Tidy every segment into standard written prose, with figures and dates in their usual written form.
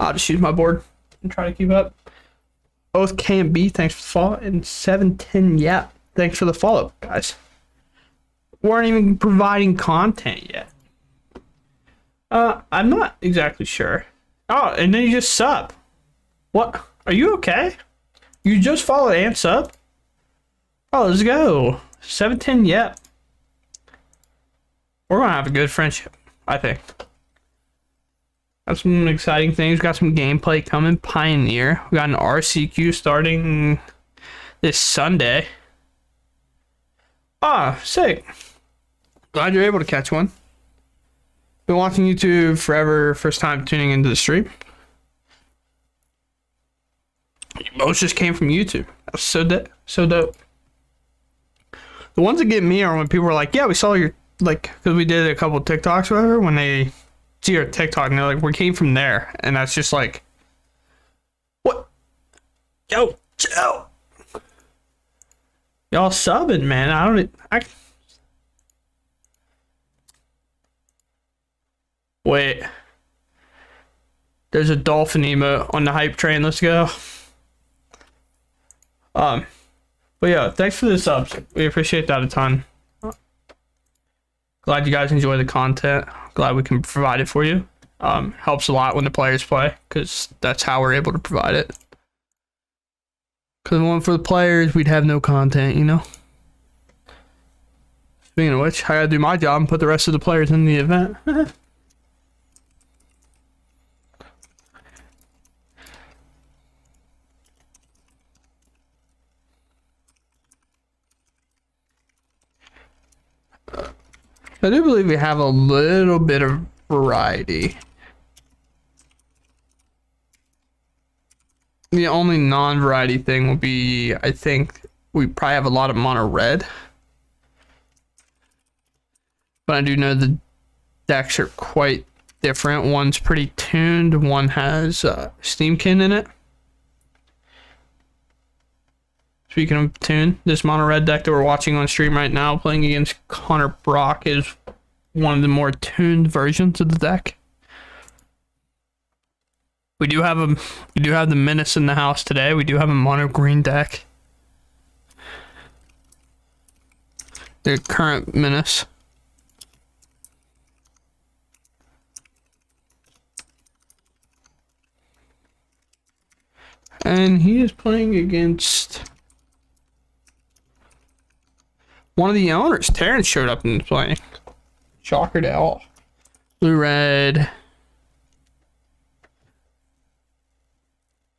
I'll just use my board and try to keep up. Both K and B, thanks for the follow. And 710, yeah, thanks for the follow, guys. Weren't even providing content yet. I'm not exactly sure. Oh, and then you just sub. What? Are you okay? You just followed and sub? Oh, let's go. 710, yep. We're gonna have a good friendship, I think. Got some exciting things. Got some gameplay coming. Pioneer. We got an RCQ starting this Sunday. Ah, sick. Glad you're able to catch one. Been watching YouTube forever. First time tuning into the stream. Most just came from YouTube. That's so dope. The ones that get me are when people are like, yeah, we saw your, like, because we did a couple of TikToks or whatever, when they see your TikTok and they're like, we came from there. And that's just like, what? Yo, chill. Y'all subbing, man. Wait. There's a dolphin emote on the hype train. Let's go. But yeah, thanks for the subs. We appreciate that a ton. Glad you guys enjoy the content. Glad we can provide it for you. Helps a lot when the players play, because that's how we're able to provide it. Because if it wasn't for the players, we'd have no content, you know? Speaking of which, I gotta do my job and put the rest of the players in the event. I do believe we have a little bit of variety. The only non-variety thing will be, I think, we probably have a lot of mono red. But I do know the decks are quite different. One's pretty tuned, one has Steamkin in it. Speaking of tune, this mono red deck that we're watching on stream right now, playing against Connor Brock, is one of the more tuned versions of the deck. We do have the Menace in the house today. We do have a mono green deck. The current Menace. And he is playing against one of the owners. Terrence showed up and was playing. Shocker to all. Blue red.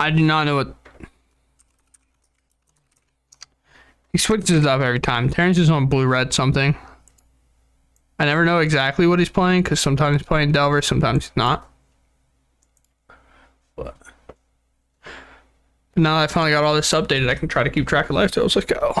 I do not know what. He switches it up every time. Terrence is on blue red something. I never know exactly what he's playing, because sometimes he's playing Delver, sometimes he's not. But now that I finally got all this updated, I can try to keep track of lifesteals. Let's go.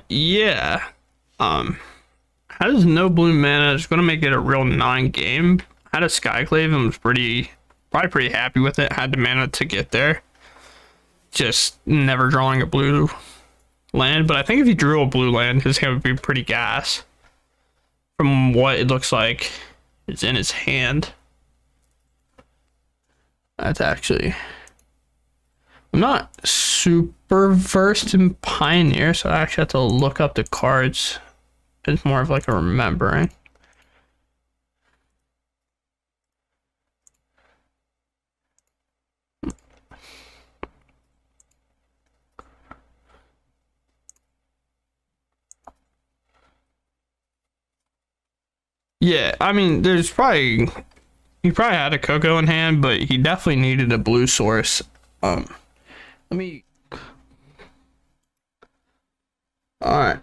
Yeah. How does no blue mana? It's gonna make it a real non-game. I had a Skyclave and was probably pretty happy with it. Had the mana to get there. Just never drawing a blue land. But I think if he drew a blue land, his hand would be pretty gas. From what it looks like is in his hand. That's actually... I'm not super versed in Pioneer, so I actually have to look up the cards. It's more of like a remembering. Yeah, I mean, he probably had a Coco in hand, but he definitely needed a blue source. Let me. Alright.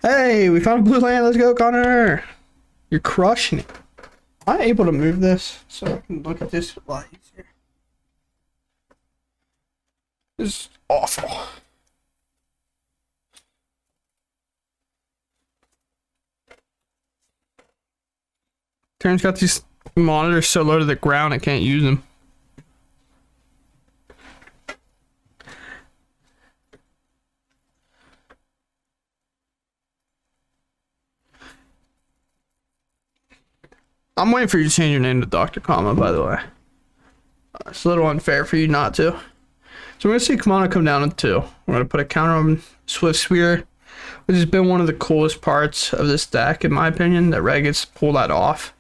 Hey, we found a blue land. Let's go, Connor. You're crushing it. Am I able to move this so I can look at this a lot easier? This is awful. Karen's got these monitors so low to the ground I can't use them. I'm waiting for you to change your name to Dr. Kama, by the way. It's a little unfair for you not to. So we're going to see Kamana come down in 2. We're going to put a counter on Swift Spear, which has been one of the coolest parts of this deck, in my opinion, that Red gets to pull that off.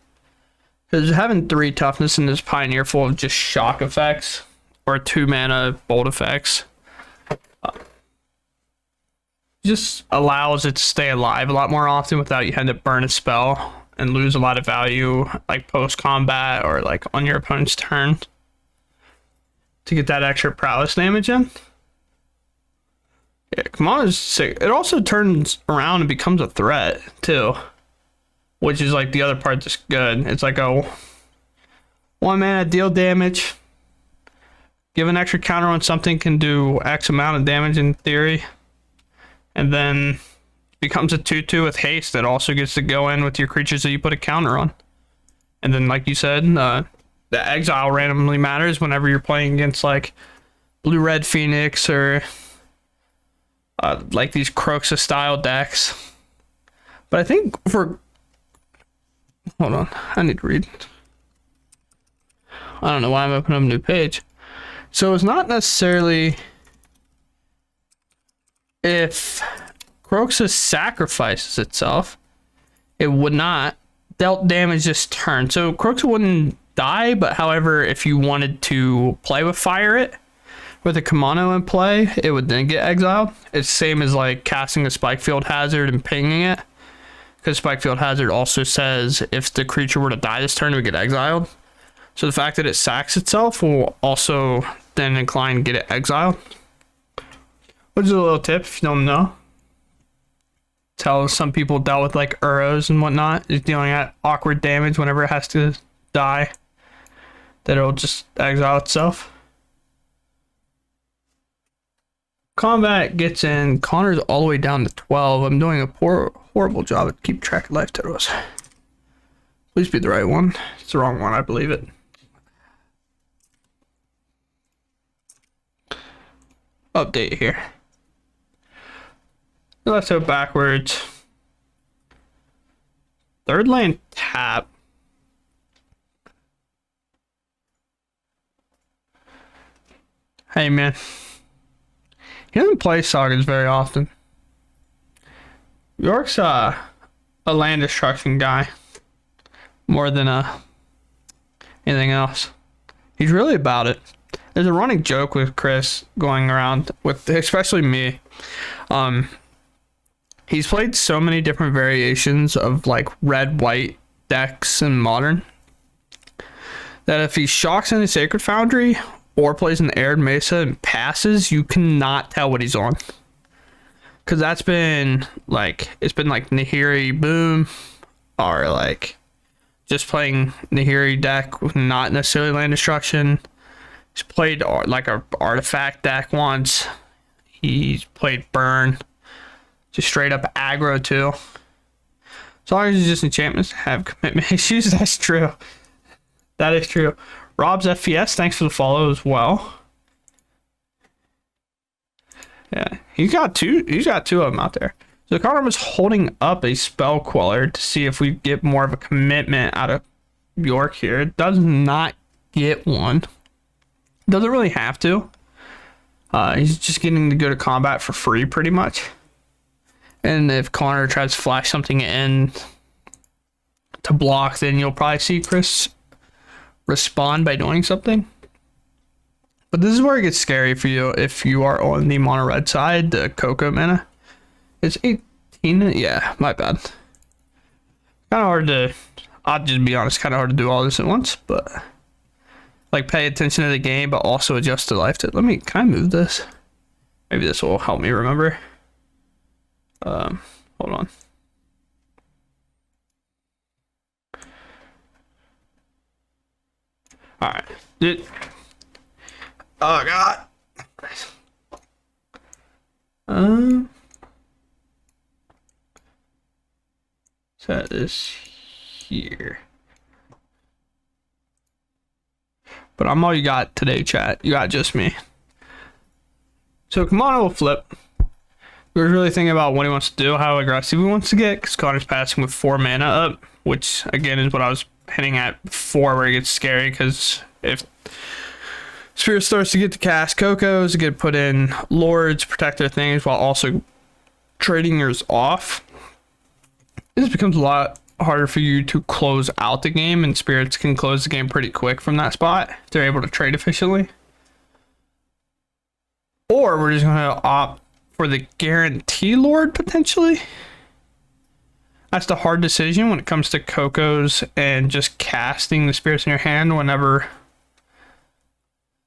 Because having 3 toughness in this Pioneer full of just shock effects, or 2 mana bolt effects, just allows it to stay alive a lot more often without you having to burn a spell and lose a lot of value, like post-combat or like on your opponent's turn, to get that extra prowess damage in. Yeah, Kamana's sick. It also turns around and becomes a threat, too. Which is like the other part that's good. It's like a 1 mana deal damage. Give an extra counter on something, can do X amount of damage in theory. And then becomes a 2/2 with haste that also gets to go in with your creatures that you put a counter on. And then, like you said, the exile randomly matters whenever you're playing against like Blue-Red Phoenix or like these Croxa style decks. But I think for... Hold on, I need to read. I don't know why I'm opening up a new page. So it's not necessarily if Croxa sacrifices itself, it would not dealt damage this turn. So Croxa wouldn't die, but however, if you wanted to play with Fire It, with a Kamano in play, it would then get exiled. It's same as like casting a Spikefield Hazard and pinging it. Because Spikefield Hazard also says if the creature were to die this turn, it would get exiled. So the fact that it sacks itself will also then incline to get it exiled. Which is a little tip if you don't know. It's how some people dealt with like Uros and whatnot, is dealing at awkward damage whenever it has to die, that it'll just exile itself. Combat gets in. Connor's all the way down to 12. I'm doing a horrible job at keep track of life totals. Please be the right one. It's the wrong one, I believe it. Update here. Let's go backwards. 3rd lane tap. Hey man. He doesn't play Sagas very often. York's a land destruction guy more than anything else. He's really about it. There's a running joke with Chris going around with, especially me. He's played so many different variations of like red-white decks in Modern that if he shocks in a Sacred Foundry or plays an Arid Mesa and passes, you cannot tell what he's on. Because that's been like, it's been like Nahiri Boom, or like just playing Nahiri deck with not necessarily land destruction. He's played like a artifact deck once. He's played Burn, just straight up aggro too. As long as it's just enchantments have commitment issues, that's true. That is true. Rob's FPS, thanks for the follow as well. Yeah, he's got two of them out there. So Connor was holding up a Spell Queller to see if we get more of a commitment out of York here. It does not get one. Doesn't really have to. He's just getting to go to combat for free pretty much. And if Connor tries to flash something in to block, then you'll probably see Chris respond by doing something. But this is where it gets scary for you if you are on the mono red side, the Coco mana. It's 18, yeah, my bad. Kind of hard to, I'll just be honest, kind of hard to do all this at once, but like pay attention to the game, but also adjust to life. Can I move this? Maybe this will help me remember. Hold on. All right. Oh God. Set this here. But I'm all you got today, chat. You got just me. So Kamano will flip. We were really thinking about what he wants to do, how aggressive he wants to get, because Connor's passing with 4 mana up, which again is what I was hitting at before, where it gets scary, because if Spirit starts to get to cast Cocos, to get put in Lords, protect their things, while also trading yours off, this becomes a lot harder for you to close out the game, and Spirits can close the game pretty quick from that spot if they're able to trade efficiently. Or we're just going to opt for the Guarantee Lord, potentially. That's the hard decision when it comes to Cocos and just casting the Spirits in your hand whenever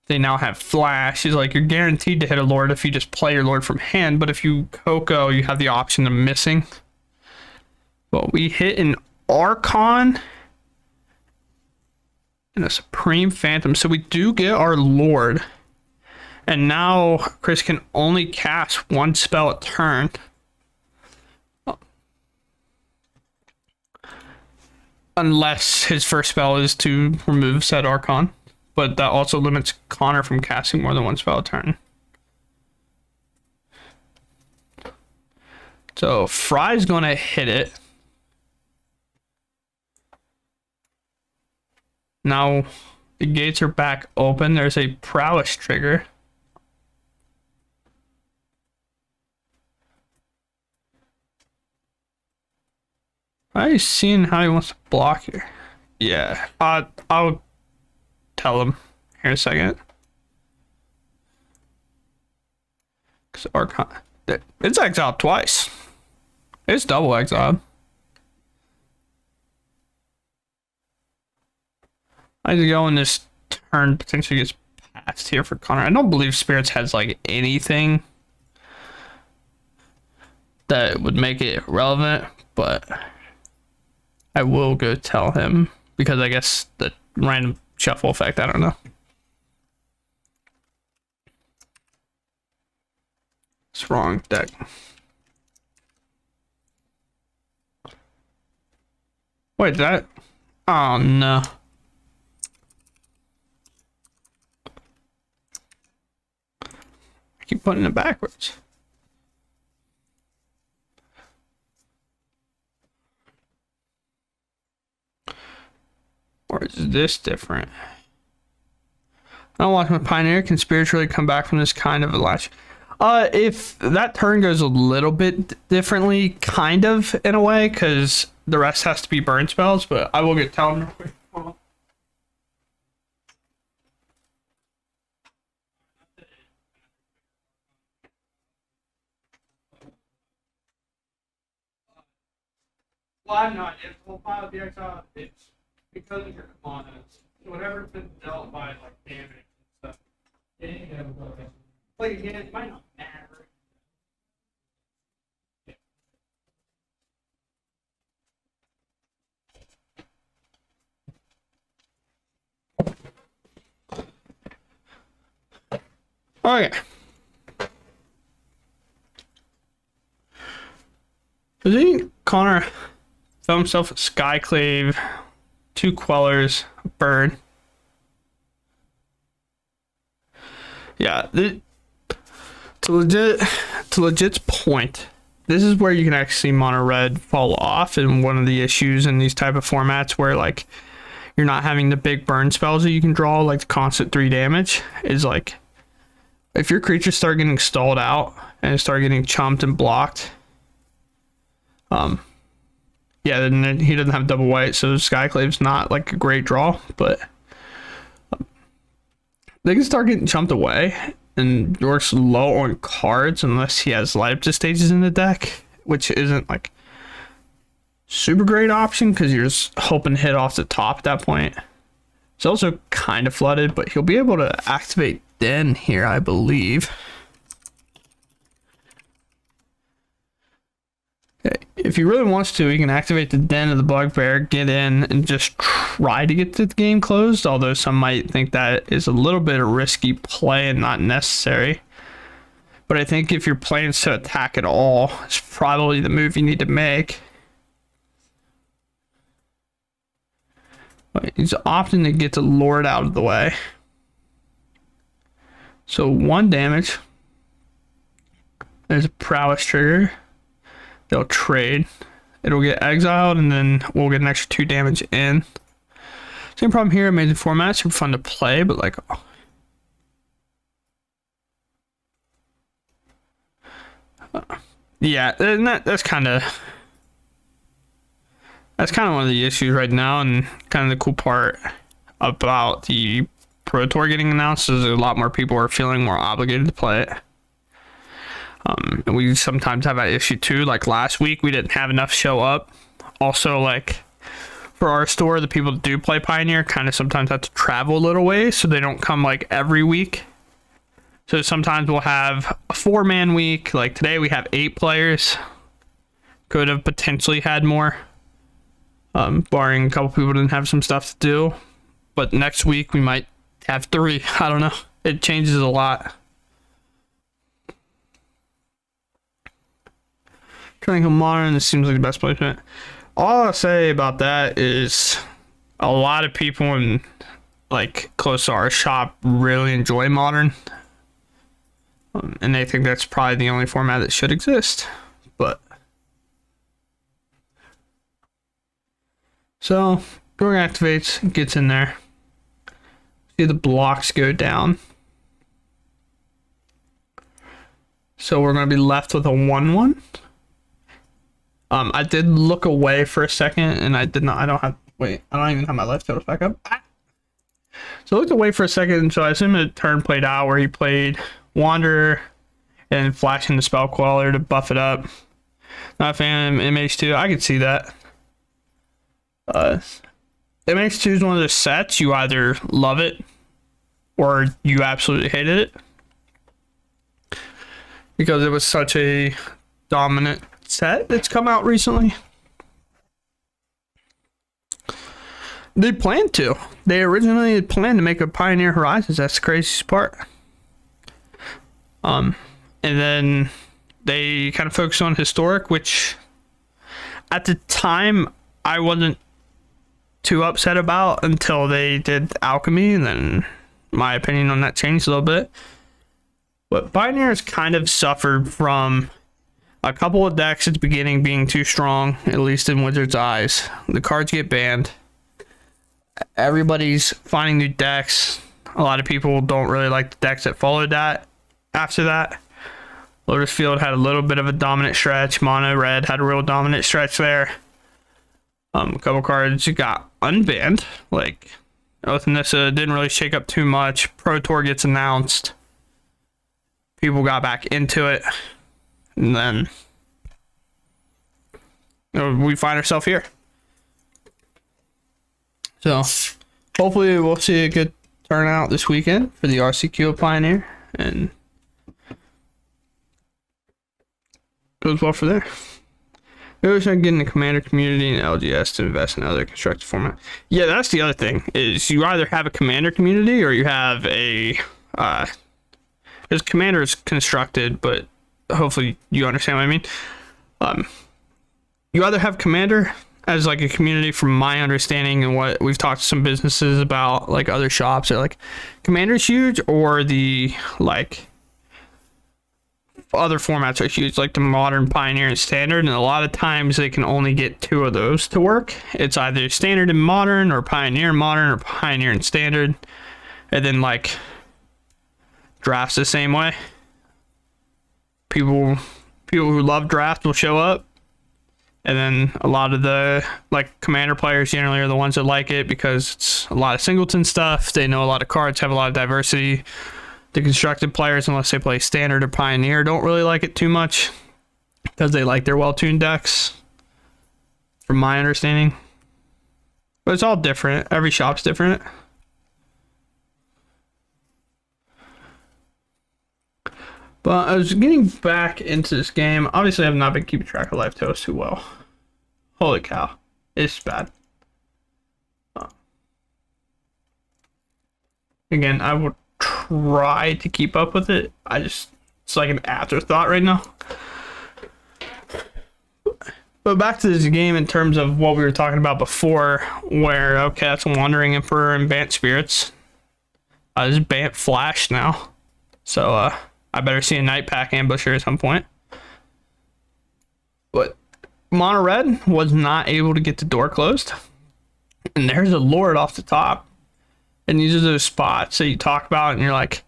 they now have Flash. Is like, you're guaranteed to hit a Lord if you just play your Lord from hand, but if you Coco, you have the option of missing. Well, we hit an Archon and a Supreme Phantom, so we do get our Lord. And now Chris can only cast 1 spell a turn. Unless his first spell is to remove said Archon. But that also limits Connor from casting more than 1 spell a turn. So Fry's gonna hit it. Now the gates are back open. There's a prowess trigger. I've seen how he wants to block here. Yeah, I'll tell him here in a second. Because Archon, it's exiled twice. It's double exiled. I have to go in this turn, potentially gets passed here for Connor. I don't believe Spirits has like anything that would make it relevant, but I will go tell him, because I guess the random shuffle effect, I don't know. It's wrong deck. Wait, that? Oh no. I keep putting it backwards. Or is this different? I don't watch my Pioneer. Can spiritually come back from this kind of a latch? If that turn goes a little bit differently, kind of, in a way, because the rest has to be burn spells, but I will get telling real quick. Hold on. Well, I'm not. If we'll file the exile, it's because of your commands. Whatever's been dealt by like damage and stuff. Like again, it might not matter. Okay. I think Connor found himself a Skyclave, 2 Quellers, a bird. Yeah, to legit's point, this is where you can actually see mono red fall off, and one of the issues in these type of formats where like you're not having the big burn spells that you can draw, like the constant 3 damage, is like if your creatures start getting stalled out and start getting chumped and blocked, yeah, then he doesn't have double white, so Skyclave's not like a great draw, but they can start getting chumped away, and you're low on cards unless he has light up to stages in the deck, which isn't like super great option because you're just hoping to hit off the top at that point. It's also kind of flooded, but he'll be able to activate Den here, I believe. If he really wants to, he can activate the Den of the Bugbear, get in, and just try to get the game closed, although some might think that is a little bit of risky play and not necessary. But I think if you're playing to attack at all, it's probably the move you need to make. But he's opting to get the Lord out of the way, So 1 damage. There's a prowess trigger. They'll trade. It'll get exiled, and then we'll get an extra 2 damage in. Same problem here. Amazing format. Super fun to play, but like... yeah, and that's kind of one of the issues right now, and kind of the cool part about the Pro Tour getting announced is a lot more people are feeling more obligated to play it. And we sometimes have that issue too. Like last week, we didn't have enough show up. Also, like for our store, the people that do play Pioneer kind of sometimes have to travel a little ways, so they don't come like every week. So sometimes we'll have a 4-man week. Like today, we have 8 players. Could have potentially had more, barring a couple people didn't have some stuff to do. But next week, we might have 3. I don't know. It changes a lot. Triangle Modern, this seems like the best placement. All I'll say about that is a lot of people in like close to our shop really enjoy Modern. And they think that's probably the only format that should exist. But so door activates, gets in there. See the blocks go down. So we're going to be left with a 1/1. I did look away for a second, and I don't even have my life totals back up. So I looked away for a second, so I assume a turn played out where he played Wanderer and flashing the Spell Queller to buff it up. Not a fan of MH2. I could see that. MH2 is one of those sets you either love it or you absolutely hated it, because it was such a dominant set that's come out recently. They planned to. They originally had planned to make a Pioneer Horizons. That's the craziest part. And then they kind of focused on Historic, which at the time I wasn't too upset about until they did Alchemy, and then my opinion on that changed a little bit. But Pioneer has kind of suffered from a couple of decks at the beginning being too strong, at least in Wizard's eyes. The cards get banned. Everybody's finding new decks. A lot of people don't really like the decks that followed that. After that, Lotus Field had a little bit of a dominant stretch. Mono Red had a real dominant stretch there. A couple cards got unbanned. Like Oath of Nissa didn't really shake up too much. Pro Tour gets announced. People got back into it. And then we find ourselves here. So hopefully we'll see a good turnout this weekend for the RCQ of Pioneer, and goes well for there. We always try to get in the Commander community and LGS to invest in other constructed format. Yeah, that's the other thing, is you either have a Commander community or you have a because Commander is constructed, but hopefully you understand what I mean. You either have Commander as like a community, from my understanding and what we've talked to some businesses about, like other shops, are like Commander's huge, or the like other formats are huge, like the Modern, Pioneer, and Standard, and a lot of times they can only get 2 of those to work. It's either Standard and Modern, or Pioneer and Modern, or Pioneer and Standard, and then like drafts the same way. People who love draft will show up, and then a lot of the like Commander players generally are the ones that like it because it's a lot of singleton stuff. They know a lot of cards, have a lot of diversity. The constructed players, unless they play Standard or Pioneer, don't really like it too much because they like their well-tuned decks, from my understanding. But it's all different. Every shop's different. But I was getting back into this game. Obviously, I have not been keeping track of life totals too well. Holy cow. It's bad. Again, I will try to keep up with it. It's like an afterthought right now. But back to this game in terms of what we were talking about before, where, okay, that's Wandering Emperor and Bant Spirits. This is Bant Flash now. So I better see a night pack ambush here at some point. But Mono Red was not able to get the door closed. And there's a Lord off the top. And these are those spots that you talk about and you're like,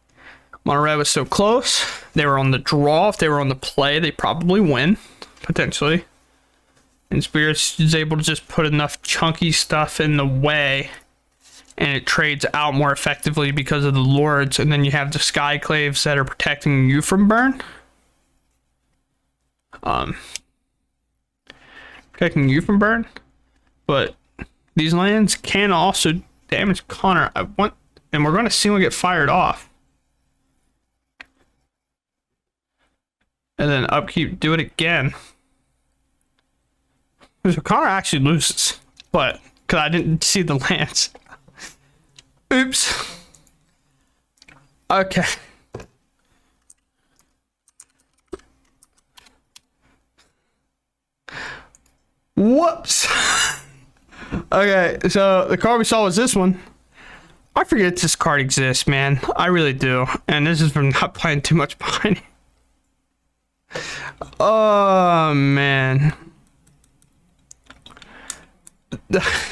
Mono Red was so close. They were on the draw. If they were on the play, they probably win, potentially. And Spirits is able to just put enough chunky stuff in the way and it trades out more effectively because of the Lords. And then you have the Skyclaves that are protecting you from burn. Protecting you from burn. But these lands can also damage Connor. And we're going to see him get fired off. And then upkeep, do it again. So Connor actually loses. But, because I didn't see the lands. Oops. Okay. Whoops. Okay, so the card we saw was this one. I forget this card exists, man. I really do. And this is from not playing too much behind it. Oh, man.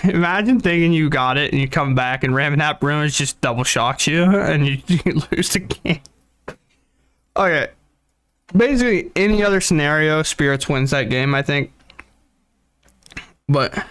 Imagine thinking you got it and you come back and Raminap Ruins just double shocks you and you lose the game. Okay. Basically, any other scenario, Spirits wins that game, I think. But